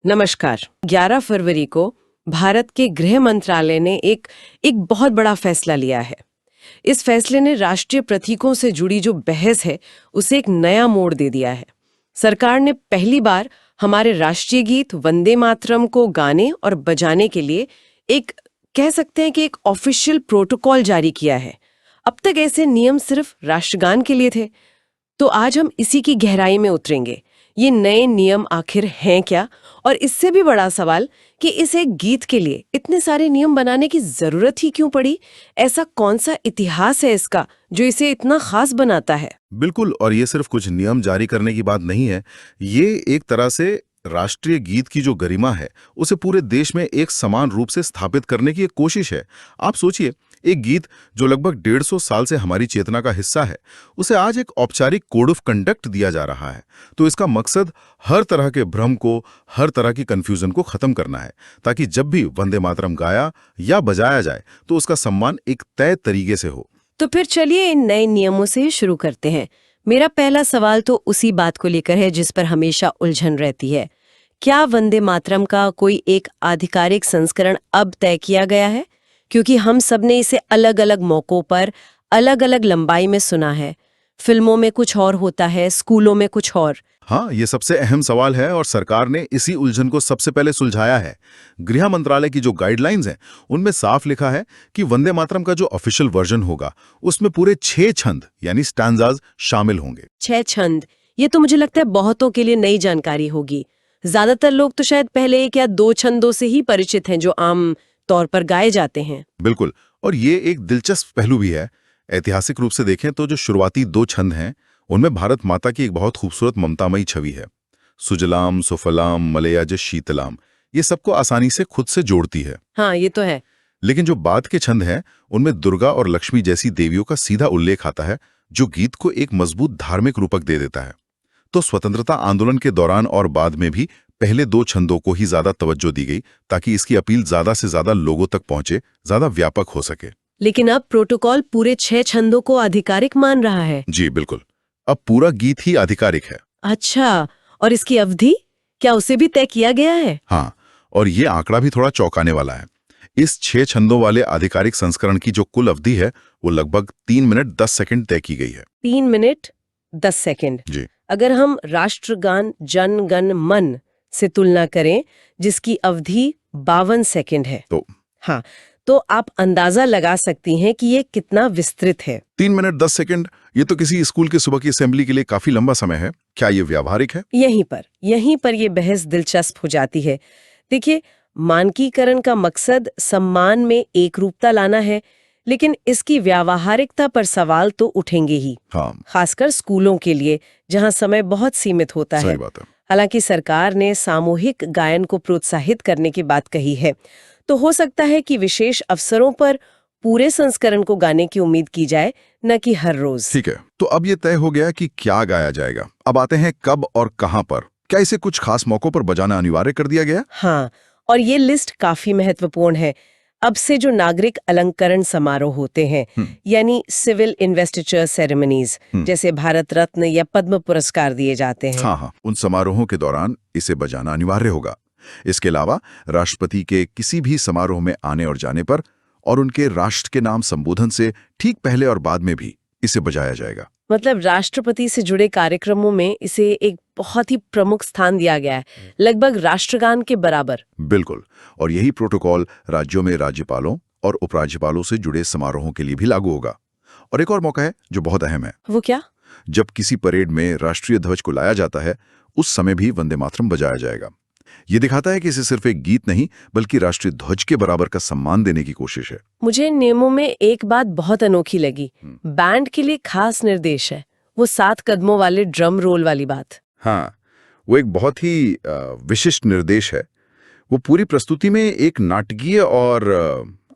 नमस्कार। 11 फरवरी को भारत के गृह मंत्रालय ने एक बहुत बड़ा फैसला लिया है। इस फैसले ने राष्ट्रीय प्रतीकों से जुड़ी जो बहस है उसे एक नया मोड़ दे दिया है। सरकार ने पहली बार हमारे राष्ट्रीय गीत वंदे मातरम को गाने और बजाने के लिए एक कह सकते हैं कि एक ऑफिशियल प्रोटोकॉल जारी किया है। अब तक ऐसे नियम सिर्फ राष्ट्रगान के लिए थे। तो आज हम इसी की गहराई में उतरेंगे। ये नए नियम आखिर हैं क्या, और इससे भी बड़ा सवाल कि इस एक गीत के लिए इतने सारे नियम बनाने की जरूरत ही क्यों पड़ी? ऐसा कौन सा इतिहास है इसका जो इसे इतना खास बनाता है? बिल्कुल, और ये सिर्फ कुछ नियम जारी करने की बात नहीं है। ये एक तरह से राष्ट्रीय गीत की जो गरिमा है उसे पूरे देश में एक समान रूप से स्थापित करने की एक कोशिश है। आप सोचिए, एक गीत जो लगभग 150 साल से हमारी चेतना का हिस्सा है, उसे आज एक औपचारिक कोड ऑफ कंडक्ट दिया जा रहा है। तो इसका मकसद हर तरह के भ्रम को, हर तरह की कंफ्यूजन को खत्म करना है, ताकि जब भी वंदे मातरम गाया या बजाया जाए तो उसका सम्मान एक तय तरीके से हो। तो फिर चलिए इन नए नियमों से शुरू करते हैं। मेरा पहला सवाल तो उसी बात को लेकर है जिस पर हमेशा उलझन रहती है। क्या वंदे मातरम का कोई एक आधिकारिक संस्करण अब तय किया गया है? क्योंकि हम सब ने इसे अलग अलग मौकों पर अलग अलग लंबाई में सुना है। फिल्मों में कुछ और होता है, स्कूलों में कुछ और। हाँ, ये सबसे अहम सवाल है और सरकार ने इसी उलझन को सबसे पहले सुलझाया है। गृह मंत्रालय की जो गाइडलाइंस हैं, उनमें साफ लिखा है कि वंदे मातरम का जो ऑफिशियल वर्जन होगा उसमें पूरे 6 छंद यानी स्टैंजाज शामिल होंगे। 6 छंद, ये तो मुझे लगता है बहुतों के लिए नई जानकारी होगी। ज्यादातर लोग तो शायद पहले 1 या 2 छंदों से ही परिचित हैं जो आम तौर पर गाए जाते हैं। बिल्कुल, और ये एक दिलचस्प पहलू भी है। ऐतिहासिक रूप से देखें तो जो शुरुआती 2 छंद हैं उनमें भारत माता की एक बहुत खूबसूरत ममतामयी छवि है। सुजलाम सुफलाम मलयज शीतलाम, ये सबको आसानी से खुद से जोड़ती है। हाँ, ये तो है। लेकिन जो बाद के छंद हैं उनमें दुर्गा और लक्ष्मी जैसी देवियों का सीधा उल्लेख आता है, जो गीत को एक मजबूत धार्मिक रूपक दे देता है। तो स्वतंत्रता आंदोलन के दौरान और बाद में भी पहले 2 छंदों को ही ज्यादा तवज्जो दी गई, ताकि इसकी अपील ज्यादा से ज्यादा लोगों तक पहुंचे, ज्यादा व्यापक हो सके। लेकिन अब प्रोटोकॉल पूरे 6 छंदों को आधिकारिक मान रहा है। जी बिल्कुल, अब पूरा गीत ही आधिकारिक है। अच्छा, और इसकी अवधि क्या उसे भी तय किया गया है? हाँ, और ये आंकड़ा भी थोड़ा चौंकाने वाला है। इस 6 छंदों वाले आधिकारिक संस्करण की जो कुल अवधि है वो लगभग 3 मिनट 10 सेकंड तय की गई है। 3 मिनट 10 सेकंड। जी। अगर हम राष्ट्रगान जन गण मन से तुलना करें जिसकी अवधि 52 सेकंड है, तो हाँ, तो आप अंदाजा लगा सकती हैं कि ये कितना विस्तृत है। 3 मिनट 10 सेकंड, ये तो किसी स्कूल की सुबह की असेंबली के लिए काफी लंबा समय है। क्या ये व्यावहारिक है? यहीं पर ये बहस दिलचस्प हो जाती है। देखिए, मानकीकरण का मकसद सम्मान में एकरूपता लाना है, लेकिन इसकी व्यावहारिकता पर सवाल तो उठेंगे ही। हाँ, खासकर स्कूलों के लिए जहां समय बहुत सीमित होता है। सही बात है। हालांकि सरकार ने सामूहिक गायन को प्रोत्साहित करने की बात कही है, तो हो सकता है कि विशेष अवसरों पर पूरे संस्करण को गाने की उम्मीद की जाए, न कि हर रोज। ठीक है, तो अब ये तय हो गया कि क्या गाया जाएगा। अब आते हैं कब और कहां पर। क्या इसे कुछ खास मौकों पर बजाना अनिवार्य कर दिया गया? हाँ, और ये लिस्ट काफी महत्वपूर्ण है। अब से जो नागरिक अलंकरण समारोह होते हैं, यानी सिविल इन्वेस्टिचर सेरेमनीज, जैसे भारत रत्न या पद्म पुरस्कार दिए जाते हैं। हाँ, उन समारोहों के दौरान इसे बजाना अनिवार्य होगा। इसके अलावा राष्ट्रपति के किसी भी समारोह में आने और जाने पर और उनके राष्ट्र के नाम संबोधन से ठीक पहले और बाद में भी इसे बजाया जाएगा। मतलब राष्ट्रपति से जुड़े कार्यक्रमों में इसे एक बहुत ही प्रमुख स्थान दिया गया है, लगभग राष्ट्रगान के बराबर। बिल्कुल, और यही प्रोटोकॉल राज्यों में राज्यपालों और उपराज्यपालों से जुड़े समारोहों के लिए भी लागू होगा। और एक और मौका है जो बहुत अहम है। वो क्या? जब किसी परेड में राष्ट्रीय ध्वज को लाया जाता है, उस समय भी वंदे मातरम बजाया जाएगा। ये दिखाता है कि इसे सिर्फ एक गीत नहीं बल्कि राष्ट्रीय ध्वज के बराबर का सम्मान देने की कोशिश है। मुझे नियमों में एक बात बहुत अनोखी लगी। बैंड के लिए खास निर्देश है, वो 7 कदमों वाले ड्रम रोल वाली बात। हाँ, वो एक बहुत ही विशिष्ट निर्देश है। वो पूरी प्रस्तुति में एक नाटकीय और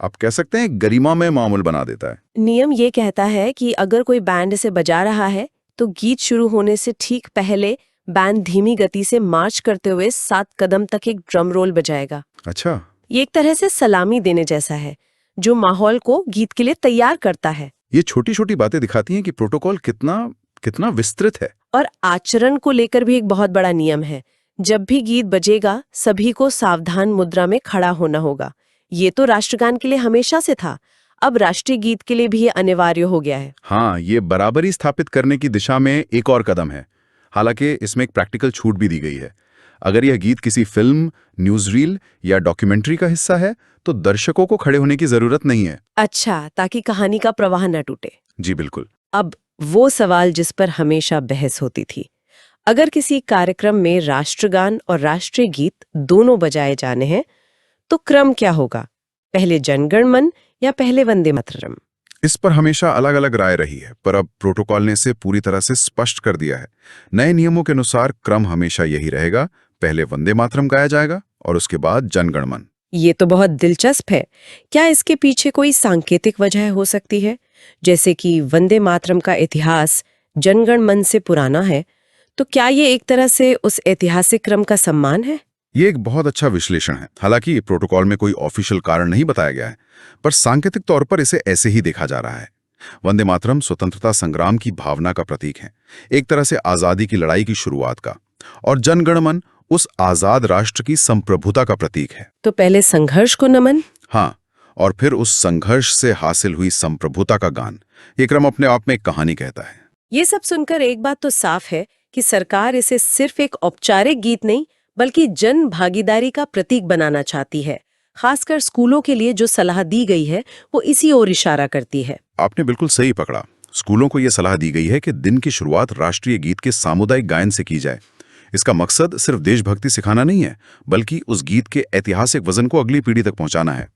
आप कह सकते हैं गरिमामय मामूल बना देता है। नियम ये कहता है कि अगर कोई बैंड इसे बजा रहा है तो गीत शुरू होने से ठीक पहले बैंड धीमी गति से मार्च करते हुए 7 कदम तक एक ड्रम रोल बजाएगा। अच्छा, ये एक तरह से सलामी देने जैसा है, जो माहौल को गीत के लिए तैयार करता है। ये छोटी छोटी बातें दिखाती हैं कि प्रोटोकॉल कितना विस्तृत है। और आचरण को लेकर भी एक बहुत बड़ा नियम है। जब भी गीत बजेगा सभी को सावधान मुद्रा में खड़ा होना होगा। ये तो राष्ट्रगान के लिए हमेशा से था, अब राष्ट्रीय गीत के लिए भी ये अनिवार्य हो गया है। हाँ, ये बराबरी स्थापित करने की दिशा में एक और कदम है। हालांकि इसमें एक प्रैक्टिकल छूट भी दी गई है। अगर यह गीत किसी फिल्म, न्यूज़रील या डॉक्यूमेंट्री का हिस्सा है तो दर्शकों को खड़े होने की जरूरत नहीं है। अच्छा, ताकि कहानी का प्रवाह न टूटे। जी बिल्कुल। अब वो सवाल जिस पर हमेशा बहस होती थी, अगर किसी कार्यक्रम में राष्ट्रगान और राष्ट्रीय गीत दोनों बजाए जाने हैं तो क्रम क्या होगा? पहले जनगण मन या पहले वंदे मातरम? इस पर हमेशा अलग अलग राय रही है, पर अब प्रोटोकॉल ने इसे पूरी तरह से स्पष्ट कर दिया है। नए नियमों के अनुसार क्रम हमेशा यही रहेगा, पहले वंदे मातरम गाया जाएगा और उसके बाद जनगण मन। ये तो बहुत दिलचस्प है। क्या इसके पीछे कोई सांकेतिक वजह हो सकती है? जैसे कि वंदे मातरम का इतिहास जनगण मन से पुराना है, तो क्या ये एक तरह से उस ऐतिहासिक क्रम का सम्मान है? ये एक बहुत अच्छा विश्लेषण है। हालांकि प्रोटोकॉल में कोई ऑफिशियल कारण नहीं बताया गया है, पर सांकेतिक तौर पर इसे ऐसे ही देखा जा रहा है। वंदे मातरम स्वतंत्रता संग्राम की भावना का प्रतीक है, एक तरह से आजादी की लड़ाई की शुरुआत का, और जनगण मन उस आजाद राष्ट्र की संप्रभुता का प्रतीक है। तो पहले संघर्ष को नमन। हाँ, और फिर उस संघर्ष से हासिल हुई संप्रभुता का गान। ये क्रम अपने आप में एक कहानी कहता है। ये सब सुनकर एक बात तो साफ है कि सरकार इसे सिर्फ एक औपचारिक गीत नहीं बल्कि जन भागीदारी का प्रतीक बनाना चाहती है। खासकर स्कूलों के लिए जो सलाह दी गई है वो इसी ओर इशारा करती है। आपने बिल्कुल सही पकड़ा। स्कूलों को यह सलाह दी गई है कि दिन की शुरुआत राष्ट्रीय गीत के सामुदायिक गायन से की जाए। इसका मकसद सिर्फ देशभक्ति सिखाना नहीं है, बल्कि उस गीत के ऐतिहासिक वजन को अगली पीढ़ी तक पहुंचाना है।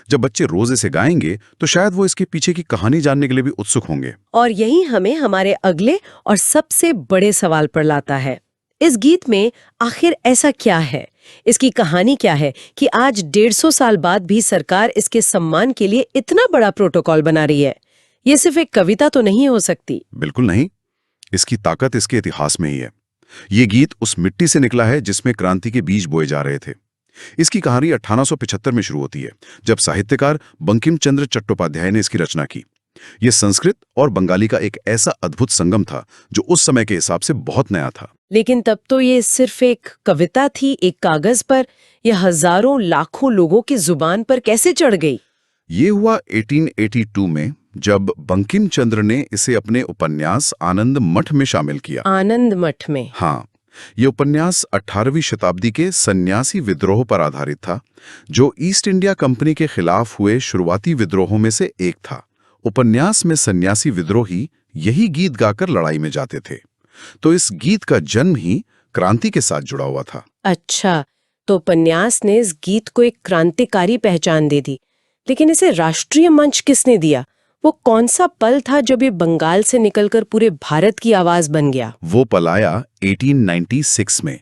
जब बच्चे रोज इसे गाएंगे तो शायद वो इसके पीछे की कहानी जानने के लिए भी उत्सुक होंगे। और यही हमें हमारे अगले और सबसे बड़े सवाल पर लाता है। इस गीत में आखिर ऐसा क्या है, इसकी कहानी क्या है कि आज 150 साल बाद भी सरकार इसके सम्मान के लिए इतना बड़ा प्रोटोकॉल बना रही है? ये सिर्फ एक कविता तो नहीं हो सकती। बिल्कुल नहीं, इसकी ताकत इसके इतिहास में ही है। ये गीत उस मिट्टी से निकला है जिसमें क्रांति के बीज बोए जा रहे थे। इसकी कहानी 1875 में शुरू होती है, जब साहित्यकार बंकिम चंद्र चट्टोपाध्याय ने इसकी रचना की। यह संस्कृत और बंगाली का एक ऐसा अद्भुत संगम था जो उस समय के हिसाब से बहुत नया था। लेकिन तब तो ये सिर्फ एक कविता थी, एक कागज पर। यह हजारों लाखों लोगों की जुबान पर कैसे चढ़ गई? ये हुआ 1882 में, जब बंकिम चंद्र ने इसे अपने उपन्यास आनंद मठ में शामिल किया। आनंद मठ में? हाँ, ये उपन्यास 18वीं शताब्दी के सन्यासी विद्रोह पर आधारित था, जो ईस्ट इंडिया कंपनी के खिलाफ हुए शुरुआती विद्रोहों में से एक था। उपन्यास में सन्यासी विद्रोही यही गीत गाकर लड़ाई में जाते थे, तो इस गीत का जन्म ही क्रांति के साथ जुड़ा हुआ था। अच्छा, तो उपन्यास ने इस गीत को एक क्रांतिकारी पहचान दे दी, लेकिन इसे राष्ट्रीय मंच किसने दिया? वो कौन सा पल था जब ये बंगाल से निकलकर पूरे भारत की आवाज बन गया? वो पल आया 1896 में,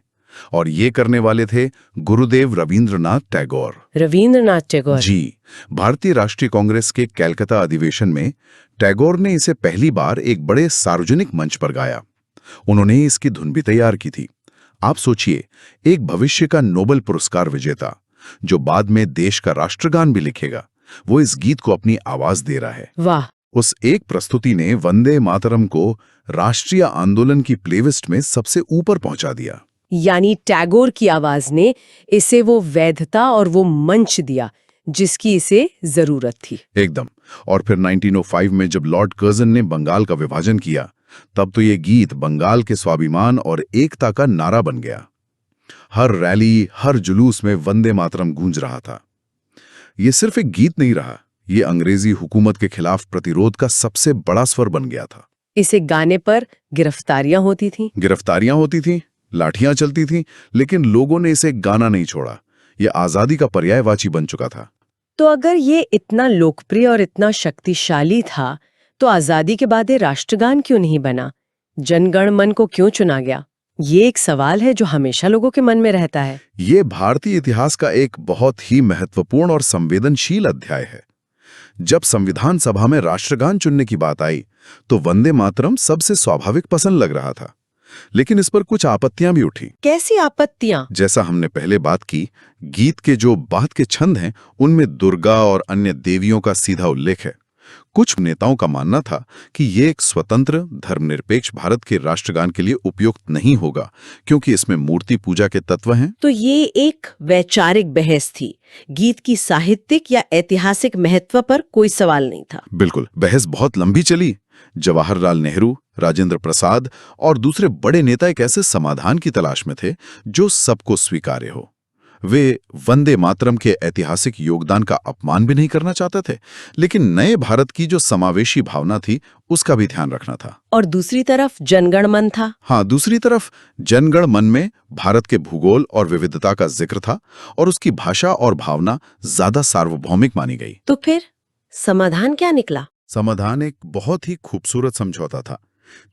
और ये करने वाले थे गुरुदेव रवींद्रनाथ टैगोर। रवींद्रनाथ टैगोर? जी, भारतीय राष्ट्रीय कांग्रेस के कलकत्ता अधिवेशन में टैगोर ने इसे पहली बार एक बड़े सार्वजनिक मंच पर गाया। उन्होंने इसकी धुन भी तैयार की थी। आप सोचिए, एक भविष्य का नोबेल पुरस्कार विजेता जो बाद में देश का राष्ट्रगान भी लिखेगा, वो इस गीत को अपनी आवाज दे रहा है। वाह! उस एक प्रस्तुति ने वंदे मातरम को राष्ट्रीय आंदोलन की प्लेलिस्ट में सबसे ऊपर पहुंचा दिया। यानी टैगोर की आवाज ने इसे वो वैधता और वो मंच दिया जिसकी इसे जरूरत थी। एकदम। और फिर 1905 में जब लॉर्ड कर्जन ने बंगाल का विभाजन किया, तब तो ये गीत बंगाल के स्वाभिमान और एकता का नारा बन गया। हर रैली, हर जुलूस में वंदे मातरम गूंज रहा था। ये सिर्फ एक गीत नहीं रहा, ये अंग्रेजी हुकूमत के खिलाफ प्रतिरोध का सबसे बड़ा स्वर बन गया था। इसे गाने पर गिरफ्तारियां होती थीं, लाठियां चलती थीं, लेकिन लोगों ने इसे गाना नहीं छोड़ा। यह आजादी का पर्यायवाची बन चुका था। तो अगर ये इतना लोकप्रिय और इतना शक्तिशाली था, तो आजादी के बाद ये राष्ट्रगान क्यों नहीं बना? जनगण मन को क्यों चुना गया? ये एक सवाल है जो हमेशा लोगों के मन में रहता है। ये भारतीय इतिहास का एक बहुत ही महत्वपूर्ण और संवेदनशील अध्याय है। जब संविधान सभा में राष्ट्रगान चुनने की बात आई, तो वंदे मातरम सबसे स्वाभाविक पसंद लग रहा था। लेकिन इस पर कुछ आपत्तियां भी उठी। कैसी आपत्तियां? जैसा हमने पहले बात की, गीत के जो बाद के छंद हैं, उनमें दुर्गा और अन्य देवियों का सीधा उल्लेख है। कुछ नेताओं का मानना था कि ये एक स्वतंत्र धर्मनिरपेक्ष भारत के राष्ट्रगान के लिए उपयुक्त नहीं होगा, क्योंकि इसमें मूर्ति पूजा के तत्व हैं। तो ये एक वैचारिक बहस थी। गीत की साहित्यिक या ऐतिहासिक महत्व पर कोई सवाल नहीं था। बिल्कुल, बहस बहुत लंबी चली। जवाहरलाल नेहरू, राजेंद्र प्रसाद और दूसरे बड़े नेता एक ऐसे समाधान की तलाश में थे जो सबको स्वीकार्य हो। वे वंदे मातरम के ऐतिहासिक योगदान का अपमान भी नहीं करना चाहते थे, लेकिन नए भारत की जो समावेशी भावना थी उसका भी ध्यान रखना था। और दूसरी तरफ जनगण मन था। हाँ, दूसरी तरफ जनगण मन में भारत के भूगोल और विविधता का जिक्र था और उसकी भाषा और भावना ज्यादा सार्वभौमिक मानी गई। तो फिर समाधान क्या निकला? समाधान एक बहुत ही खूबसूरत समझौता था।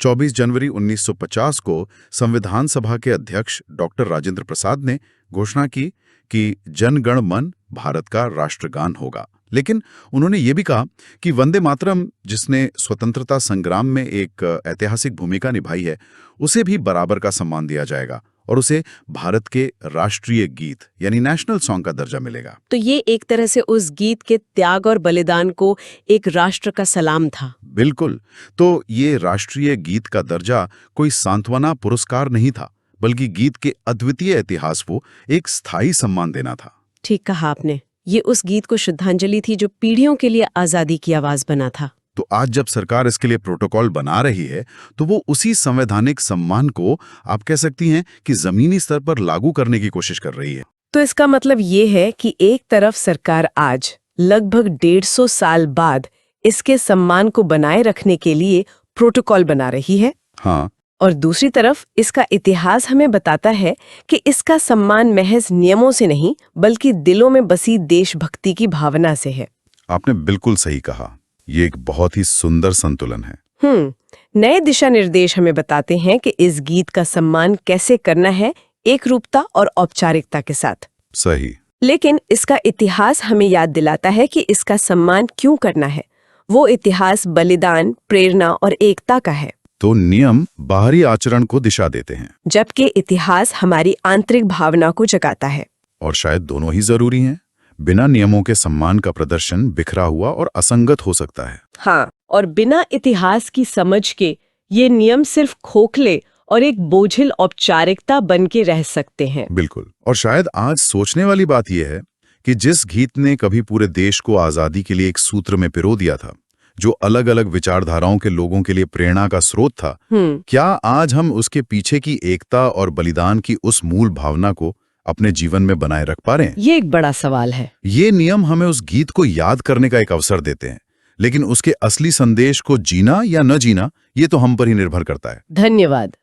24 जनवरी 1950 को संविधान सभा के अध्यक्ष डॉक्टर राजेंद्र प्रसाद ने घोषणा की कि जनगण मन भारत का राष्ट्रगान होगा। लेकिन उन्होंने ये भी कहा कि वंदे मातरम, जिसने स्वतंत्रता संग्राम में एक ऐतिहासिक भूमिका निभाई है, उसे भी बराबर का सम्मान दिया जाएगा और उसे भारत के राष्ट्रीय गीत यानी नेशनल सॉन्ग का दर्जा मिलेगा। तो ये एक तरह से उस गीत के त्याग और बलिदान को एक राष्ट्र का सलाम था। बिल्कुल। तो ये राष्ट्रीय गीत का दर्जा कोई सांत्वना पुरस्कार नहीं था, बल्कि गीत के अद्वितीय इतिहास को एक स्थायी सम्मान देना था। ठीक कहा आपने। ये उस गीत को श्रद्धांजलि थी जो पीढ़ियों के लिए आजादी की आवाज बना था। तो आज जब सरकार इसके लिए प्रोटोकॉल बना रही है, तो वो उसी संवैधानिक सम्मान को आप कह सकती हैं कि जमीनी स्तर पर लागू करने की कोशिश कर रही है। तो इसका मतलब ये है कि एक तरफ सरकार आज लगभग 150 साल बाद इसके सम्मान को बनाए रखने के लिए प्रोटोकॉल बना रही है, हाँ, और दूसरी तरफ इसका इतिहास हमें बताता है कि इसका सम्मान महज नियमों से नहीं बल्कि दिलों में बसी देशभक्ति की भावना से है। आपने बिल्कुल सही कहा। ये एक बहुत ही सुंदर संतुलन है। नए दिशा निर्देश हमें बताते हैं कि इस गीत का सम्मान कैसे करना है, एक रूपता और औपचारिकता के साथ। सही। लेकिन इसका इतिहास हमें याद दिलाता है कि इसका सम्मान क्यों करना है। वो इतिहास बलिदान, प्रेरणा और एकता का है। तो नियम बाहरी आचरण को दिशा देते हैं, जबकि इतिहास हमारी आंतरिक भावना को जगाता है। और शायद दोनों ही जरूरी हैं। बिना नियमों के सम्मान का प्रदर्शन बिखरा हुआ और असंगत हो सकता है। हाँ, और बिना इतिहास की समझ के ये नियम सिर्फ खोखले और एक बोझिल औपचारिकता बन के रह सकते हैं। बिल्कुल। और शायद आज सोचने वाली बात यह है कि जिस गीत ने कभी पूरे देश को आजादी के लिए एक सूत्र में पिरो दिया था, जो अलग अलग विचारधाराओं के लोगों के लिए प्रेरणा का स्रोत था, क्या आज हम उसके पीछे की एकता और बलिदान की उस मूल भावना को अपने जीवन में बनाए रख पा रहे हैं? ये एक बड़ा सवाल है। ये नियम हमें उस गीत को याद करने का एक अवसर देते हैं, लेकिन उसके असली संदेश को जीना या न जीना, ये तो हम पर ही निर्भर करता है। धन्यवाद।